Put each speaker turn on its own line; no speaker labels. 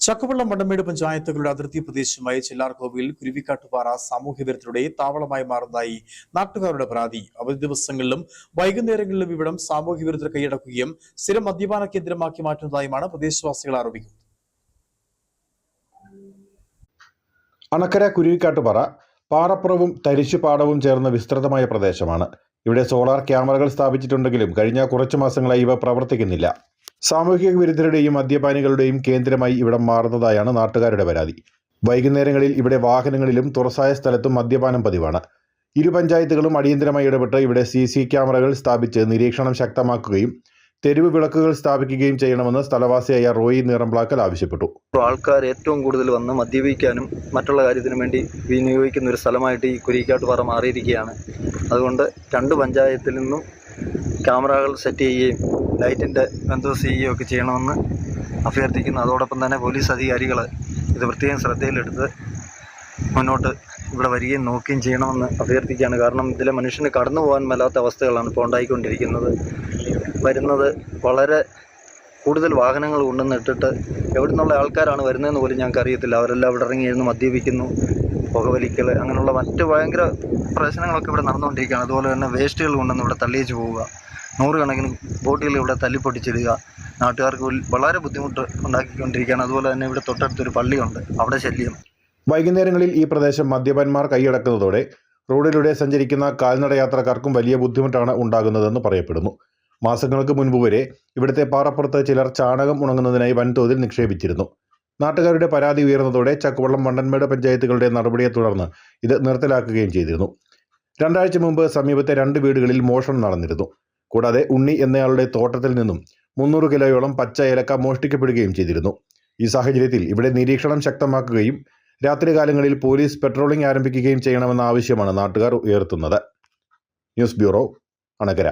ചക്കവള്ളം മണ്ടമേട് പഞ്ചായത്തുകളുടെ അതിർത്തി പ്രദേശമായ ചെല്ലാർകോവിൽ കുരുവിക്കാട്ടുപാറ സാമൂഹ്യ വിരുദ്ധരുടെ താവളമായി മാറുന്നതായി നാട്ടുകാരുടെ പരാതി. അവധി ദിവസങ്ങളിലും വൈകുന്നേരങ്ങളിലും ഇവിടം സാമൂഹ്യ വിരുദ്ധർ കൈയടക്കുകയും സ്ഥിരം മദ്യപാന കേന്ദ്രമാക്കി മാറ്റുന്നതായുമാണ് പ്രദേശവാസികൾ ആരോപിക്കുന്നത്.
അണക്കര കുരുവിക്കാട്ടുപാറ പാറപ്പുറവും തരിശുപാടവും ചേർന്ന വിസ്തൃതമായ പ്രദേശമാണ്. ഇവിടെ സോളാർ ക്യാമറകൾ സ്ഥാപിച്ചിട്ടുണ്ടെങ്കിലും കഴിഞ്ഞ കുറച്ചു മാസങ്ങളായി ഇവ പ്രവർത്തിക്കുന്നില്ല. സാമൂഹിക വിരുദ്ധരുടെയും മദ്യപാനികളുടെയും കേന്ദ്രമായി ഇവിടം മാറുന്നതായാണ് നാട്ടുകാരുടെ പരാതി. വൈകുന്നേരങ്ങളിൽ ഇവിടെ വാഹനങ്ങളിലും തുറസായ സ്ഥലത്തും മദ്യപാനം പതിവാണ്. ഇരു പഞ്ചായത്തുകളും അടിയന്തരമായി ഇടപെട്ട് ഇവിടെ CC ക്യാമറകൾ സ്ഥാപിച്ച് നിരീക്ഷണം ശക്തമാക്കുകയും തെരുവ് വിളക്കുകൾ സ്ഥാപിക്കുകയും ചെയ്യണമെന്ന് സ്ഥലവാസിയായ റോയി നീറംപ്ലാക്കൽ ആവശ്യപ്പെട്ടു.
ആൾക്കാർ ഏറ്റവും കൂടുതൽ വന്ന് മദ്യപിക്കാനും മറ്റുള്ള കാര്യത്തിനും വേണ്ടി വിനിയോഗിക്കുന്ന ഒരു സ്ഥലമായിട്ട് ഈ കുരുവിക്കാട്ടുപാറ മാറിയിരിക്കുകയാണ്. അതുകൊണ്ട് രണ്ട് പഞ്ചായത്തിൽ നിന്നും ക്യാമറകൾ സെറ്റ് ചെയ്യുകയും ലൈറ്റിൻ്റെ ബന്ദോബസ്ത് ചെയ്യുകയും ഒക്കെ ചെയ്യണമെന്ന് അഭ്യർത്ഥിക്കുന്നു. അതോടൊപ്പം തന്നെ പോലീസ് അധികാരികൾ ഇത് പ്രത്യേകം ശ്രദ്ധയിലെടുത്ത് മുന്നോട്ട് ഇവിടെ വരികയും നോക്കുകയും ചെയ്യണമെന്ന് അഭ്യർത്ഥിക്കുകയാണ്. കാരണം ഇതിലെ മനുഷ്യന് കടന്നു പോകാൻ മേലാത്ത അവസ്ഥകളാണ് ഇപ്പോൾ ഉണ്ടായിക്കൊണ്ടിരിക്കുന്നത്. വരുന്നത് വളരെ കൂടുതൽ വാഹനങ്ങൾ കൊണ്ടുവന്നിട്ടിട്ട് എവിടെ നിന്നുള്ള ആൾക്കാരാണ് വരുന്നതെന്ന് പോലും ഞങ്ങൾക്ക് അറിയത്തില്ല. അവരെല്ലാം ഇവിടെ ഇറങ്ങിയിരുന്ന് മദ്യപിക്കുന്നു, പുകവലിക്കൽ, അങ്ങനെയുള്ള മറ്റ് ഭയങ്കര പ്രശ്നങ്ങളൊക്കെ ഇവിടെ നടന്നുകൊണ്ടിരിക്കുകയാണ്. അതുപോലെ തന്നെ വേസ്റ്റുകൾ കൊണ്ടുവന്ന് ഇവിടെ തള്ളിയേച്ച് പോവുക, നൂറുകണക്കിന് ബോട്ടുകൾ ഇവിടെ തല്ലിപ്പൊട്ടിച്ചിടുക, നാട്ടുകാർക്ക് വളരെ ബുദ്ധിമുട്ട് ഉണ്ടാക്കിക്കൊണ്ടിരിക്കുകയാണ്. അതുപോലെ തന്നെ ഇവിടെ തൊട്ടടുത്തൊരു പള്ളിയുണ്ട്, അവിടെ ശല്യം.
വൈകുന്നേരങ്ങളിൽ ഈ പ്രദേശം മദ്യപന്മാർ കൈയടക്കുന്നതോടെ റോഡിലൂടെ സഞ്ചരിക്കുന്ന കാൽനട യാത്രക്കാർക്കും വലിയ ബുദ്ധിമുട്ടാണ് ഉണ്ടാകുന്നതെന്ന് പറയപ്പെടുന്നു. മാസങ്ങൾക്ക് മുൻപ് വരെ ഇവിടുത്തെ പാറപ്പുറത്ത് ചിലർ ചാണകം ഉണങ്ങുന്നതിനായി വൻതോതിൽ നിക്ഷേപിച്ചിരുന്നു. നാട്ടുകാരുടെ പരാതി ഉയർന്നതോടെ ചക്കവള്ളം മണ്ടന്മേട് പഞ്ചായത്തുകളുടെ നടപടിയെ തുടർന്ന് ഇത് നിർത്തലാക്കുകയും ചെയ്തിരുന്നു. 2 ആഴ്ച മുമ്പ് സമീപത്തെ 2 വീടുകളിൽ മോഷണം നടന്നിരുന്നു. കൂടാതെ ഉണ്ണി എന്നയാളുടെ തോട്ടത്തിൽ നിന്നും 300 കിലോയോളം പച്ച ഏലക്ക മോഷ്ടിക്കപ്പെടുകയും ചെയ്തിരുന്നു. ഈ സാഹചര്യത്തിൽ ഇവിടെ നിരീക്ഷണം ശക്തമാക്കുകയും രാത്രികാലങ്ങളിൽ പോലീസ് പെട്രോളിംഗ് ആരംഭിക്കുകയും ചെയ്യണമെന്ന ആവശ്യമാണ് നാട്ടുകാർ ഉയർത്തുന്നത്. News bureau, Anakkara.